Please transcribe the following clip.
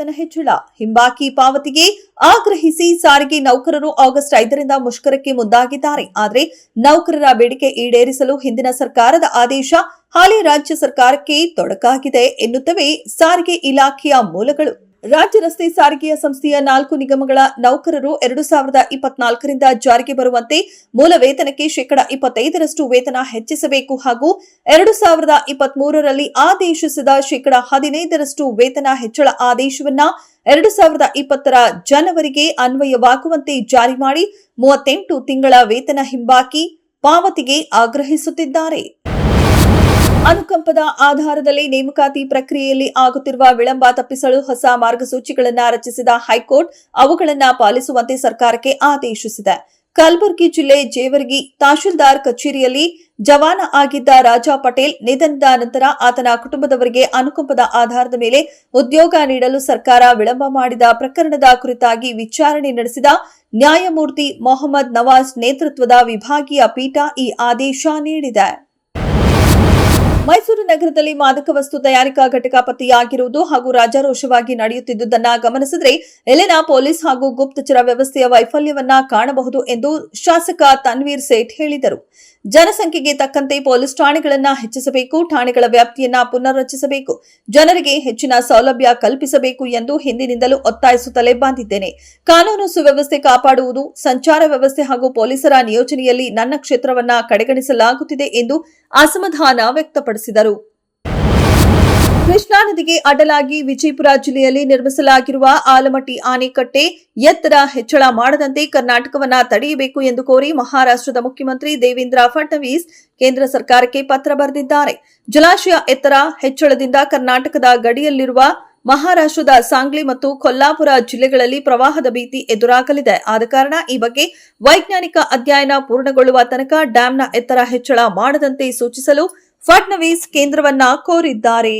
ವೇತನ ಹೆಚ್ಚಳ, ಹಿಂಬಾಕಿ ಪಾವತಿಗೆ ಆಗ್ರಹಿಸಿ ಸಾರಿಗೆ ನೌಕರರು ಆಗಸ್ಟ್ 5ರಿಂದ ಮುಷ್ಕರಕ್ಕೆ ಮುಂದಾಗಿದ್ದಾರೆ. ಆದರೆ ನೌಕರರ ಬೇಡಿಕೆ ಈಡೇರಿಸಲು ಹಿಂದಿನ ಸರ್ಕಾರದ ಆದೇಶ ಹಾಲಿ ರಾಜ್ಯ ಸರ್ಕಾರಕ್ಕೆ ತೊಡಕಾಗಿದೆ ಎನ್ನುತ್ತವೆ ಸಾರಿಗೆ ಇಲಾಖೆಯ ಮೂಲಗಳು. ರಾಜ್ಯ ರಸ್ತೆ ಸಾರಿಗೆಯ ಸಂಸ್ಥೆಯ 4 ನಿಗಮಗಳ ನೌಕರರು 2024ರಿಂದ ಜಾರಿಗೆ ಬರುವಂತೆ ಮೂಲ ವೇತನಕ್ಕೆ ಶೇಕಡಾ 25ರಷ್ಟು ವೇತನ ಹೆಚ್ಚಿಸಬೇಕು ಹಾಗೂ 2023ರಲ್ಲಿ ಆದೇಶಿಸಿದ ಶೇಕಡಾ 15ರಷ್ಟು ವೇತನ ಹೆಚ್ಚಳ ಆದೇಶವನ್ನ 2020ರ ಜನವರಿಗೆ ಅನ್ವಯವಾಗುವಂತೆ ಜಾರಿ ಮಾಡಿ 38 ತಿಂಗಳ ವೇತನ ಹಿಂಬಾಕಿ ಪಾವತಿಗೆ ಆಗ್ರಹಿಸುತ್ತಿದ್ದಾರೆ. ಅನುಕಂಪದ ಆಧಾರದಲ್ಲಿ ನೇಮಕಾತಿ ಪ್ರಕ್ರಿಯೆಯಲ್ಲಿ ಆಗುತ್ತಿರುವ ವಿಳಂಬ ತಪ್ಪಿಸಲು ಹೊಸ ಮಾರ್ಗಸೂಚಿಗಳನ್ನು ರಚಿಸಿದ ಹೈಕೋರ್ಟ್ ಅವುಗಳನ್ನು ಪಾಲಿಸುವಂತೆ ಸರ್ಕಾರಕ್ಕೆ ಆದೇಶಿಸಿದೆ. ಕಲಬುರಗಿ ಜಿಲ್ಲೆ ಜೇವರ್ಗಿ ತಹಶೀಲ್ದಾರ್ ಕಚೇರಿಯಲ್ಲಿ ಜವಾನ ಆಗಿದ್ದ ರಾಜಾ ಪಟೇಲ್ ನಿಧನದ ನಂತರ ಆತನ ಕುಟುಂಬದವರಿಗೆ ಅನುಕಂಪದ ಆಧಾರದ ಮೇಲೆ ಉದ್ಯೋಗ ನೀಡಲು ಸರ್ಕಾರ ವಿಳಂಬ ಮಾಡಿದ ಪ್ರಕರಣದ ಕುರಿತಾಗಿ ವಿಚಾರಣೆ ನಡೆಸಿದ ನ್ಯಾಯಮೂರ್ತಿ ಮೊಹಮ್ಮದ್ ನವಾಜ್ ನೇತೃತ್ವದ ವಿಭಾಗೀಯ ಪೀಠ ಈ ಆದೇಶ ನೀಡಿದೆ. ಮೈಸೂರು ನಗರದಲ್ಲಿ ಮಾದಕ ವಸ್ತು ತಯಾರಿಕಾ ಘಟಕ ಪತ್ತೆಯಾಗಿರುವುದು ಹಾಗೂ ರಾಜಾರೋಷವಾಗಿ ನಡೆಯುತ್ತಿದ್ದುದನ್ನು ಗಮನಿಸಿದರೆ ಇಲ್ಲಿನ ಪೊಲೀಸ್ ಹಾಗೂ ಗುಪ್ತಚರ ವ್ಯವಸ್ಥೆಯ ವೈಫಲ್ಯವನ್ನ ಕಾಣಬಹುದು ಎಂದು ಶಾಸಕ ತನ್ವೀರ್ ಸೇಠ್ ಹೇಳಿದರು. ಜನಸಂಖ್ಯೆಗೆ ತಕ್ಕಂತೆ ಪೊಲೀಸ್ ಠಾಣೆಗಳನ್ನು ಹೆಚ್ಚಿಸಬೇಕು, ಠಾಣೆಗಳ ವ್ಯಾಪ್ತಿಯನ್ನ ಪುನರ್ರಚಿಸಬೇಕು, ಜನರಿಗೆ ಹೆಚ್ಚಿನ ಸೌಲಭ್ಯ ಕಲ್ಪಿಸಬೇಕು ಎಂದು ಹಿಂದಿನಿಂದಲೂ ಒತ್ತಾಯಿಸುತ್ತಲೇ ಬಂದಿದ್ದೇನೆ. ಕಾನೂನು ಸುವ್ಯವಸ್ಥೆ ಕಾಪಾಡುವುದು, ಸಂಚಾರ ವ್ಯವಸ್ಥೆ ಹಾಗೂ ಪೊಲೀಸರ ನಿಯೋಜನೆಯಲ್ಲಿ ನನ್ನ ಕ್ಷೇತ್ರವನ್ನ ಕಡೆಗಣಿಸಲಾಗುತ್ತಿದೆ ಎಂದು ಅಸಮಾಧಾನ ವ್ಯಕ್ತಪಡಿಸಿದರು. ಕೃಷ್ಣಾ ನದಿಗೆ ಅಡ್ಡಲಾಗಿ ವಿಜಯಪುರ ಜಿಲ್ಲೆಯಲ್ಲಿ ನಿರ್ಮಿಸಲಾಗಿರುವ ಆಲಮಟ್ಟಿ ಆಣೆಕಟ್ಟೆ ಎತ್ತರ ಹೆಚ್ಚಳ ಮಾಡದಂತೆ ಕರ್ನಾಟಕವನ್ನ ತಡೆಯಬೇಕು ಎಂದು ಕೋರಿ ಮಹಾರಾಷ್ಟ್ರದ ಮುಖ್ಯಮಂತ್ರಿ ದೇವೇಂದ್ರ ಫಡ್ನವೀಸ್ ಕೇಂದ್ರ ಸರ್ಕಾರಕ್ಕೆ ಪತ್ರ ಬರೆದಿದ್ದಾರೆ. ಜಲಾಶಯ ಎತ್ತರ ಹೆಚ್ಚಳದಿಂದ ಕರ್ನಾಟಕದ ಗಡಿಯಲ್ಲಿರುವ ಮಹಾರಾಷ್ಟ್ರದ ಸಾಂಗ್ಲಿ ಮತ್ತು ಕೊಲ್ಲಾಪುರ ಜಿಲ್ಲೆಗಳಲ್ಲಿ ಪ್ರವಾಹದ ಭೀತಿ ಎದುರಾಗಲಿದೆ. ಆದ ಕಾರಣ ಈ ಬಗ್ಗೆ ವೈಜ್ಞಾನಿಕ ಅಧ್ಯಯನ ಪೂರ್ಣಗೊಳ್ಳುವ ತನಕ ಡ್ಯಾಂನ ಎತ್ತರ ಹೆಚ್ಚಳ ಮಾಡದಂತೆ ಸೂಚಿಸಲು ಫಡ್ನವೀಸ್ ಕೇಂದ್ರವನ್ನ ಕೋರಿದ್ದಾರೆ.